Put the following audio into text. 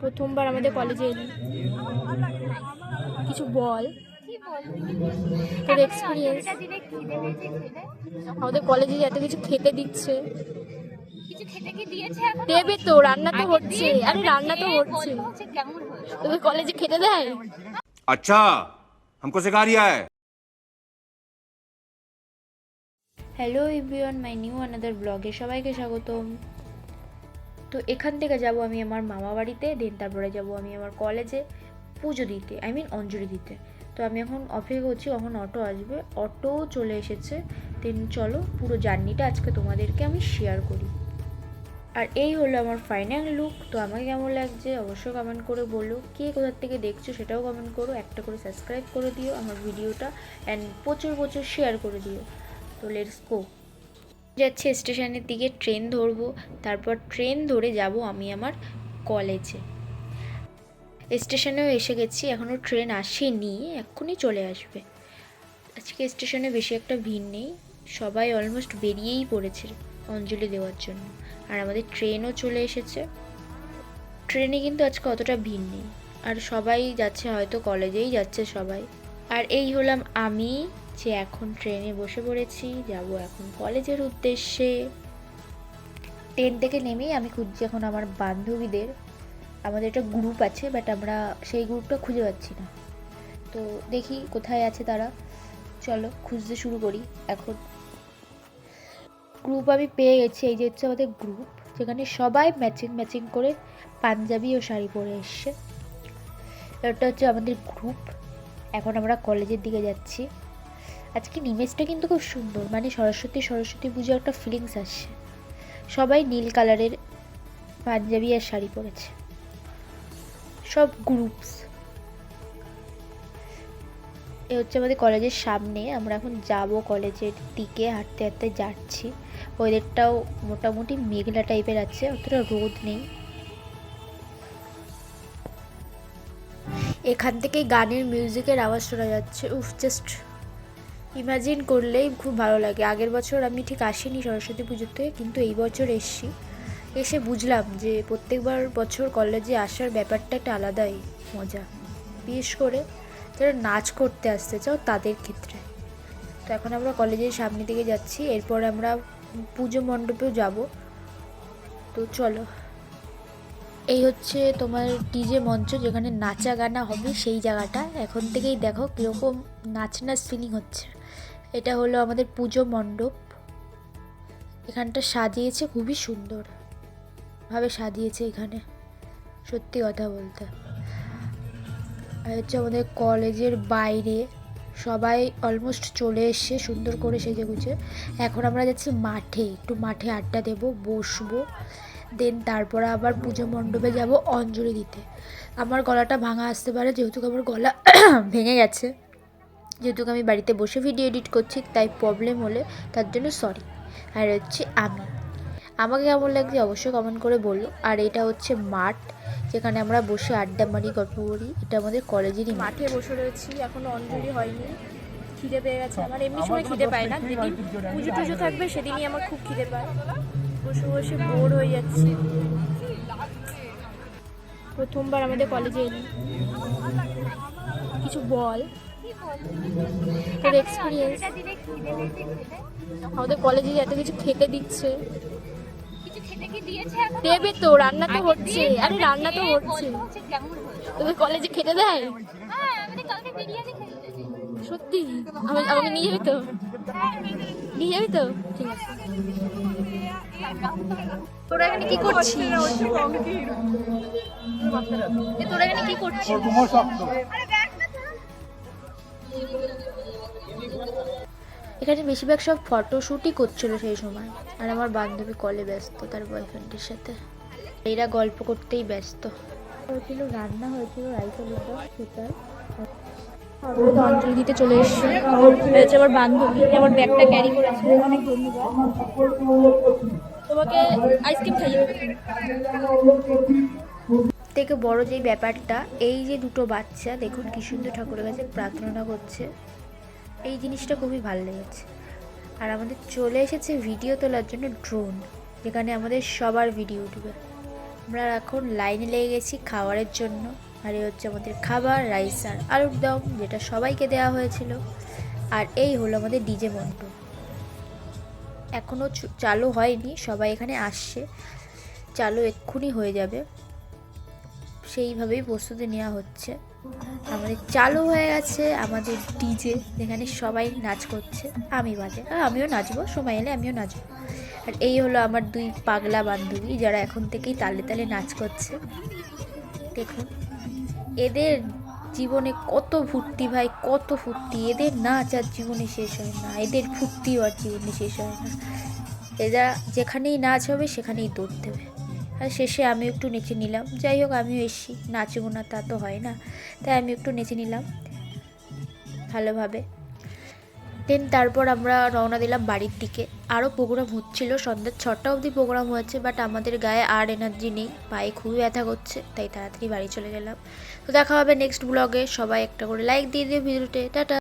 প্রথমবার আমাদের কলেজে এলি, কিছু বল তোর এক্সপিরিয়েন্স। আমাদের কলেজে এত কিছু খেতে দিচ্ছে, দেবে তো, রান্না তো হচ্ছে। আরে রান্না তো হচ্ছে, তোদের কলেজে খেতে দেয়? अच्छा हमको सिखा रिया है। Hello everyone, my new another ব্লগে সবাইকে স্বাগতম। তো এখান থেকে যাব আমি আমার মামা বাড়িতে, দেন তারপরে যাব আমি আমার কলেজে পুজো দিতে, অঞ্জলি দিতে। তো আমি এখন অপেক্ষা করছি কখন অটো আসবে। অটো চলে এসেছে, দেন চলো পুরো জার্নিটা আজকে তোমাদেরকে আমি শেয়ার করি। আর এই হলো আমার ফাইনাল লুক। তো আমাকে কেমন লাগছে অবশ্যই কমেন্ট করে বলো, কে কোথার থেকে দেখছো সেটাও কমেন্ট করো, একটা করে সাবস্ক্রাইব করে দিও আমার ভিডিওটা, অ্যান্ড প্রচুর প্রচুর শেয়ার করে দিও। তো লেটস গো। যাচ্ছি স্টেশনের দিকে, ট্রেন ধরবো, তারপর ট্রেন ধরে যাব আমি আমার কলেজে। স্টেশনেও এসে গেছি, এখনও ট্রেন আসেনি, এক্ষুনি চলে আসবে। আজকে স্টেশনে বেশি একটা ভিড় নেই, সবাই অলমোস্ট বেরিয়েই পড়েছে অঞ্জলি দেওয়ার জন্য। আর আমাদের ট্রেনও চলে এসেছে। ট্রেনে কিন্তু আজকে অতটা ভিড় নেই, আর সবাই যাচ্ছে, হয়তো কলেজেই যাচ্ছে সবাই। আর এই হলাম আমি, যে এখন ট্রেনে বসে পড়েছি, যাব এখন কলেজের উদ্দেশ্যে। ট্রেন থেকে নেমেই আমি খুঁজছি এখন আমার বান্ধবীদের। আমাদের একটা গ্রুপ আছে, বাট আমরা সেই গ্রুপটা খুঁজে পাচ্ছি না। তো দেখি কোথায় আছে তারা, চলো খুঁজতে শুরু করি। এখন গ্রুপ আমি পেয়ে গেছি, এই যে হচ্ছে আমাদের গ্রুপ, যেখানে সবাই ম্যাচিং ম্যাচিং করে পাঞ্জাবি ও শাড়ি পরে এসছে। এটা হচ্ছে আমাদের গ্রুপ। এখন আমরা কলেজের দিকে যাচ্ছি। আজকে ইমেজটা কিন্তু খুব সুন্দর, মানে সরস্বতী পুজো একটা ফিলিংস আসছে। সবাই নীল কালারের পাঞ্জাবি আর শাড়ি পরেছে, সব গ্রুপস। এ হচ্ছে আমাদের কলেজের সামনে, আমরা এখন যাব কলেজের দিকে, হাঁটতে হাঁটতে যাচ্ছি। ওয়েদারটাও মোটামুটি মেঘলা টাইপের আছে, অতটা রোদ নেই। এখান থেকেই গানের মিউজিকের আওয়াজ শোনা যাচ্ছে। উফ, জাস্ট ইমাজিন করলেই খুব ভালো লাগে। আগের বছর আমি ঠিক আসিনি সরস্বতী পুজোতে, কিন্তু এই বছর এসছি। এসে বুঝলাম যে প্রত্যেকবার বছর কলেজে আসার ব্যাপারটা একটা আলাদাই মজা, বিশেষ করে যারা নাচ করতে আসতে চাও তাদের ক্ষেত্রে। তো এখন আমরা কলেজের সামনে দিকে যাচ্ছি, এরপর আমরা পুজো মণ্ডপেও যাব। তো চলো, এই হচ্ছে তোমার ডিজে মঞ্চ, যেখানে নাচা গানা হবে সেই জায়গাটা। এখন থেকেই দেখো কীরকম নাচ ফিলিং হচ্ছে। এটা হলো আমাদের পুজো মণ্ডপ। এখানটা সাজিয়েছে খুবই সুন্দরভাবে সাজিয়েছে এখানে, সত্যি কথা বলতে। আর হচ্ছে আমাদের কলেজের বাইরে সবাই অলমোস্ট চলে এসছে সুন্দর করে সেজে গুজে। এখন আমরা যাচ্ছি মাঠে, একটু মাঠে আড্ডা দেবো, বসবো, দেন তারপর আবার পুজো মণ্ডপে যাব অঞ্জলি দিতে। আমার গলাটা ভাঙা আসতে পারে, যেহেতু আমার গলা ভেঙে গেছে, যেহেতু আমি বাড়িতে বসে ভিডিও এডিট করছি, তাই প্রবলেম হলে তার জন্য সরি। আর হচ্ছে আমাকে কেমন লাগছে অবশ্যই কমেন্ট করে বললো। আর এটা হচ্ছে মাঠ, যেখানে আমরা বসে আড্ডা মারি, গল্প করি। এটা আমাদের কলেজেরই মাঠে বসে রয়েছি, এখনো অঞ্জলি হয়নি। খিদে পেয়ে গেছে আমার, এমনি সময় খিদে পায় না, যেদিন পুজো টুজো থাকবে সেদিনই আমার খুব খিদে পায়। বসে বসে বোর হয়ে যাচ্ছি। প্রথমবার আমাদের কলেজে এলি, কিছু বল তোর এক্সপিরিয়েন্স। আমাদের কলেজে এত কিছু খেতে দিচ্ছে, দেবে তো, রান্না তো হচ্ছে। আরে রান্না তো হচ্ছে, তোদের কলেজে খেতে দেয়? সত্যি? আমাকে নিয়ে যাবি তো? নিয়ে যাবি তো? ঠিক আছে। তোরা এখানে কি করছিস? তোরা এখানে কি করছিস? এখানে বেশিরভাগ সব ফটোশ্যুটই করছিল সেই সময়। আর আমার বান্ধবী কলে ব্যস্ত তার বয়ফ্রেন্ডের সাথে, এরা গল্প করতেই ব্যস্ত। হয়েছিল রান্না হয়েছিল রাইস আলুর দম, সেটাই অঞ্জলি দিতে চলে এসছে। হচ্ছে আমার বান্ধবী, আমার ব্যাগটা ক্যারি করেছে, অনেক ধন্যবাদ। তোমাকে আইসক্রিম খাইয়ে থেকে বড় যেই ব্যাপারটা, এই যে দুটো বাচ্চা দেখুন কি সুন্দর ঠাকুরের কাছে প্রার্থনা করছে, এই জিনিসটা খুবই ভালো লেগেছে। আর আমাদের চলে এসেছে ভিডিও তোলার জন্য ড্রোন, যেখানে আমাদের সবার ভিডিও উঠবে। আমরা এখন লাইনে লেগে গেছি খাবারের জন্য। আর এই হচ্ছে আমাদের খাবার, রাইস আর আলুর দম, যেটা সবাইকে দেওয়া হয়েছিল। আর এই হলো আমাদের ডিজে মন্টু। এখনও চালু হয়নি, সবাই এখানে আসছে, চালু এক্ষুনি হয়ে যাবে, সেইভাবেই প্রস্তুতি নেওয়া হচ্ছে। আমাদের চালু হয়ে গেছে আমাদের ডিজে, যেখানে সবাই নাচ করছে, আমি বাজে, আর আমিও নাচবো, সময় এলে আমিও নাচবো। আর এই হলো আমার দুই পাগলা বান্ধবী, যারা এখন থেকেই তালে তালে নাচ করছে। দেখুন এদের জীবনে কত ফুর্তি ভাই, কত ফুর্তি, এদের নাচ আর জীবনে শেষ হয় না, এদের ফুর্তিও আর জীবনে শেষ হয় না। এরা যেখানেই নাচ হবে সেখানেই দৌড় দেবে। আর শেষে আমি একটু নেচে নিলাম, যাই হোক আমিও এসছি, নাচবো না তা তো হয় না, তাই আমি একটু নেচে নিলাম ভালোভাবে। দেন তারপর আমরা রওনা দিলাম বাড়ির দিকে। আরও প্রোগ্রাম হচ্ছিল, সন্ধ্যা 6টা অবধি প্রোগ্রাম হয়েছে, বাট আমাদের গায়ে আর এনার্জি নেই, পায়ে খুবই ব্যথা করছে, তাই তাড়াতাড়ি বাড়ি চলে গেলাম। তো দেখা হবে নেক্সট ব্লগে। সবাই একটা করে লাইক দিয়ে দিও ভিডিওতে। টাটা।